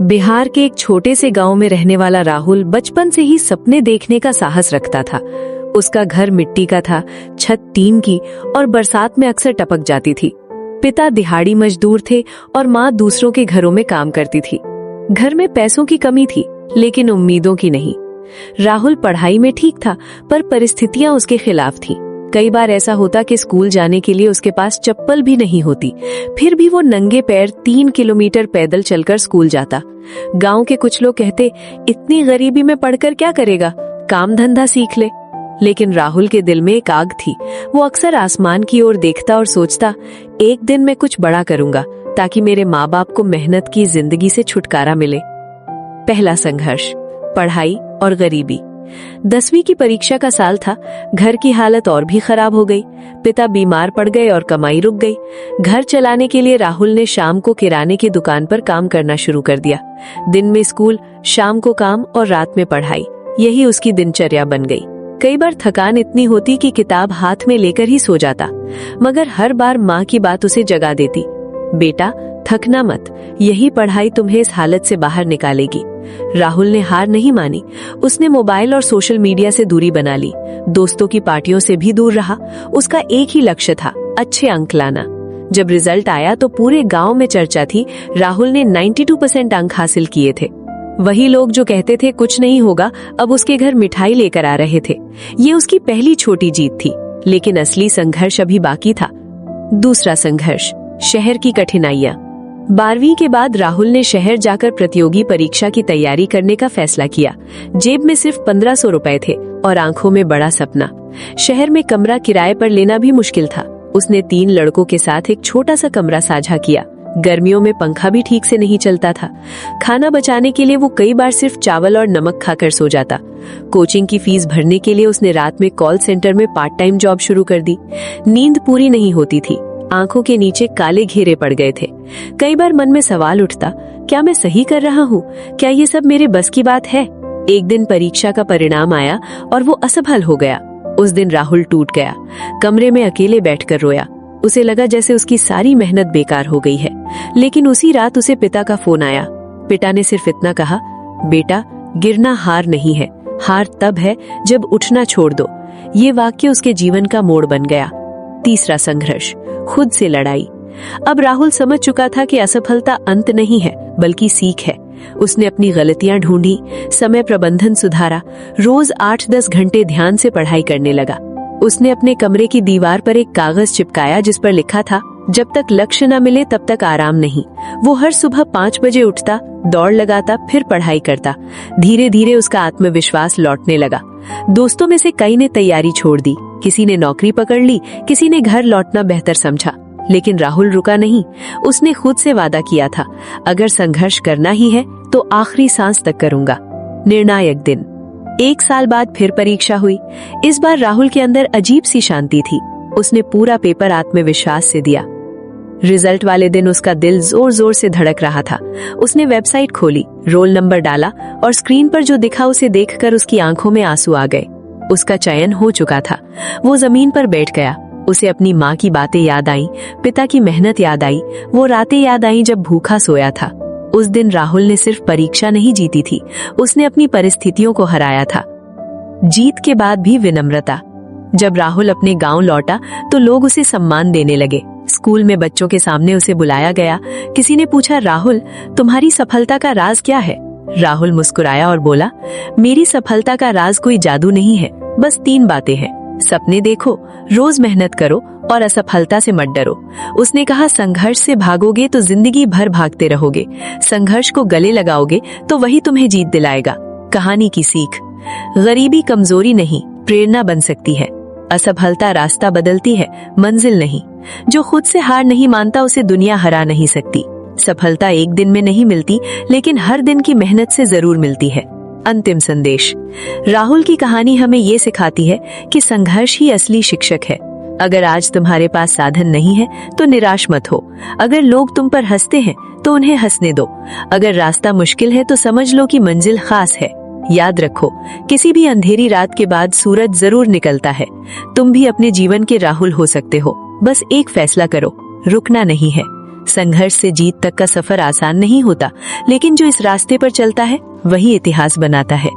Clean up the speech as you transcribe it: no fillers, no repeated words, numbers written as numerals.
बिहार के एक छोटे से गांव में रहने वाला राहुल बचपन से ही सपने देखने का साहस रखता था। उसका घर मिट्टी का था, छत टीन की और बरसात में अक्सर टपक जाती थी। पिता दिहाड़ी मजदूर थे और माँ दूसरों के घरों में काम करती थी। घर में पैसों की कमी थी, लेकिन उम्मीदों की नहीं। राहुल पढ़ाई में ठीक था, पर परिस्थितियां उसके खिलाफ थी। कई बार ऐसा होता कि स्कूल जाने के लिए उसके पास चप्पल भी नहीं होती, फिर भी वो नंगे पैर 3 किलोमीटर पैदल चलकर स्कूल जाता। गांव के कुछ लोग कहते, इतनी गरीबी में पढ़कर क्या करेगा, काम धंधा सीख ले। लेकिन राहुल के दिल में एक आग थी। वो अक्सर आसमान की ओर देखता और सोचता, एक दिन मैं कुछ बड़ा करूंगा ताकि मेरे माँ बाप को मेहनत की जिंदगी से छुटकारा मिले। पहला संघर्ष, पढ़ाई और गरीबी। 10वीं की परीक्षा का साल था। घर की हालत और भी खराब हो गई। पिता बीमार पड़ गए और कमाई रुक गई। घर चलाने के लिए राहुल ने शाम को किराने की दुकान पर काम करना शुरू कर दिया। दिन में स्कूल, शाम को काम और रात में पढ़ाई, यही उसकी दिनचर्या बन गई। कई बार थकान इतनी होती कि किताब हाथ में लेकर ही सो जाता, मगर हर बार माँ की बात उसे जगा देती, बेटा थकना मत, यही पढ़ाई तुम्हें इस हालत से बाहर निकालेगी। राहुल ने हार नहीं मानी। उसने मोबाइल और सोशल मीडिया से दूरी बना ली, दोस्तों की पार्टियों से भी दूर रहा। उसका एक ही लक्ष्य था, अच्छे अंक लाना। जब रिजल्ट आया तो पूरे गांव में चर्चा थी। राहुल ने 92% अंक हासिल किए थे। वही लोग जो कहते थे कुछ नहीं होगा, अब उसके घर मिठाई लेकर आ रहे थे। ये उसकी पहली छोटी जीत थी, लेकिन असली संघर्ष अभी बाकी था। दूसरा संघर्ष, शहर की कठिनाइयां। 12वीं के बाद राहुल ने शहर जाकर प्रतियोगी परीक्षा की तैयारी करने का फैसला किया। जेब में सिर्फ 1500 रुपए थे और आंखों में बड़ा सपना। शहर में कमरा किराए पर लेना भी मुश्किल था। उसने 3 लड़कों के साथ एक छोटा सा कमरा साझा किया। गर्मियों में पंखा भी ठीक से नहीं चलता था। खाना बचाने के लिए वो कई बार सिर्फ चावल और नमक खाकर सो जाता। कोचिंग की फीस भरने के लिए उसने रात में कॉल सेंटर में पार्ट टाइम जॉब शुरू कर दी। नींद पूरी नहीं होती थी, आंखों के नीचे काले घेरे पड़ गए थे। कई बार मन में सवाल उठता, क्या मैं सही कर रहा हूँ? क्या ये सब मेरे बस की बात है? एक दिन परीक्षा का परिणाम आया और वो असफल हो गया। उस दिन राहुल टूट गया। कमरे में अकेले बैठकर रोया। उसे लगा जैसे उसकी सारी मेहनत बेकार हो गई है। लेकिन उसी रात उसे पिता का फोन आया। पिता ने सिर्फ इतना कहा, बेटा गिरना हार नहीं है, हार तब है जब उठना छोड़ दो। ये वाक्य उसके जीवन का मोड़ बन गया। तीसरा संघर्ष, खुद से लड़ाई। अब राहुल समझ चुका था कि असफलता अंत नहीं है, बल्कि सीख है। उसने अपनी गलतियां ढूंढी, समय प्रबंधन सुधारा, रोज 8-10 घंटे ध्यान से पढ़ाई करने लगा। उसने अपने कमरे की दीवार पर एक कागज चिपकाया जिस पर लिखा था, जब तक लक्ष्य न मिले तब तक आराम नहीं। वो हर सुबह 5 बजे उठता, दौड़ लगाता, फिर पढ़ाई करता। धीरे धीरे उसका आत्मविश्वास लौटने लगा। दोस्तों में से कई ने तैयारी छोड़ दी, किसी ने नौकरी पकड़ ली, किसी ने घर लौटना बेहतर समझा। लेकिन राहुल रुका नहीं। उसने खुद से वादा किया था, अगर संघर्ष करना ही है तो आखिरी सांस तक करूंगा। निर्णायक दिन। 1 साल बाद फिर परीक्षा हुई। इस बार राहुल के अंदर अजीब सी शांति थी। उसने पूरा पेपर आत्मविश्वास से दिया। रिजल्ट वाले दिन उसका दिल जोर जोर से धड़क रहा था। उसने वेबसाइट खोली, रोल नंबर डाला और स्क्रीन पर जो दिखा उसे देखकर उसकी आंखों में आंसू आ गए। उसका चयन हो चुका था। वो जमीन पर बैठ गया। उसे अपनी माँ की बातें याद आई, पिता की मेहनत याद आई, वो रातें याद आई जब भूखा सोया था। उस दिन राहुल ने सिर्फ परीक्षा नहीं जीती थी, उसने अपनी परिस्थितियों को हराया था। जीत के बाद भी विनम्रता। जब राहुल अपने गांव लौटा तो लोग उसे सम्मान देने लगे। स्कूल में बच्चों के सामने उसे बुलाया गया। किसी ने पूछा, राहुल तुम्हारी सफलता का राज क्या है? राहुल मुस्कुराया और बोला, मेरी सफलता का राज कोई जादू नहीं है, बस 3 बातें हैं। सपने देखो, रोज मेहनत करो और असफलता से मत डरो। उसने कहा, संघर्ष से भागोगे तो जिंदगी भर भागते रहोगे, संघर्ष को गले लगाओगे तो वही तुम्हें जीत दिलाएगा। कहानी की सीख, गरीबी कमजोरी नहीं, प्रेरणा बन सकती है। असफलता रास्ता बदलती है, मंजिल नहीं। जो खुद से हार नहीं मानता उसे दुनिया हरा नहीं सकती। सफलता एक दिन में नहीं मिलती, लेकिन हर दिन की मेहनत से जरूर मिलती है। अंतिम संदेश, राहुल की कहानी हमें ये सिखाती है कि संघर्ष ही असली शिक्षक है। अगर आज तुम्हारे पास साधन नहीं है तो निराश मत हो। अगर लोग तुम पर हंसते हैं तो उन्हें हंसने दो। अगर रास्ता मुश्किल है तो समझ लो कि मंजिल खास है। याद रखो, किसी भी अंधेरी रात के बाद सूरज जरूर निकलता है। तुम भी अपने जीवन के राहुल हो सकते हो। बस एक फैसला करो, रुकना नहीं है। संघर्ष से जीत तक का सफर आसान नहीं होता, लेकिन जो इस रास्ते पर चलता है वही इतिहास बनाता है।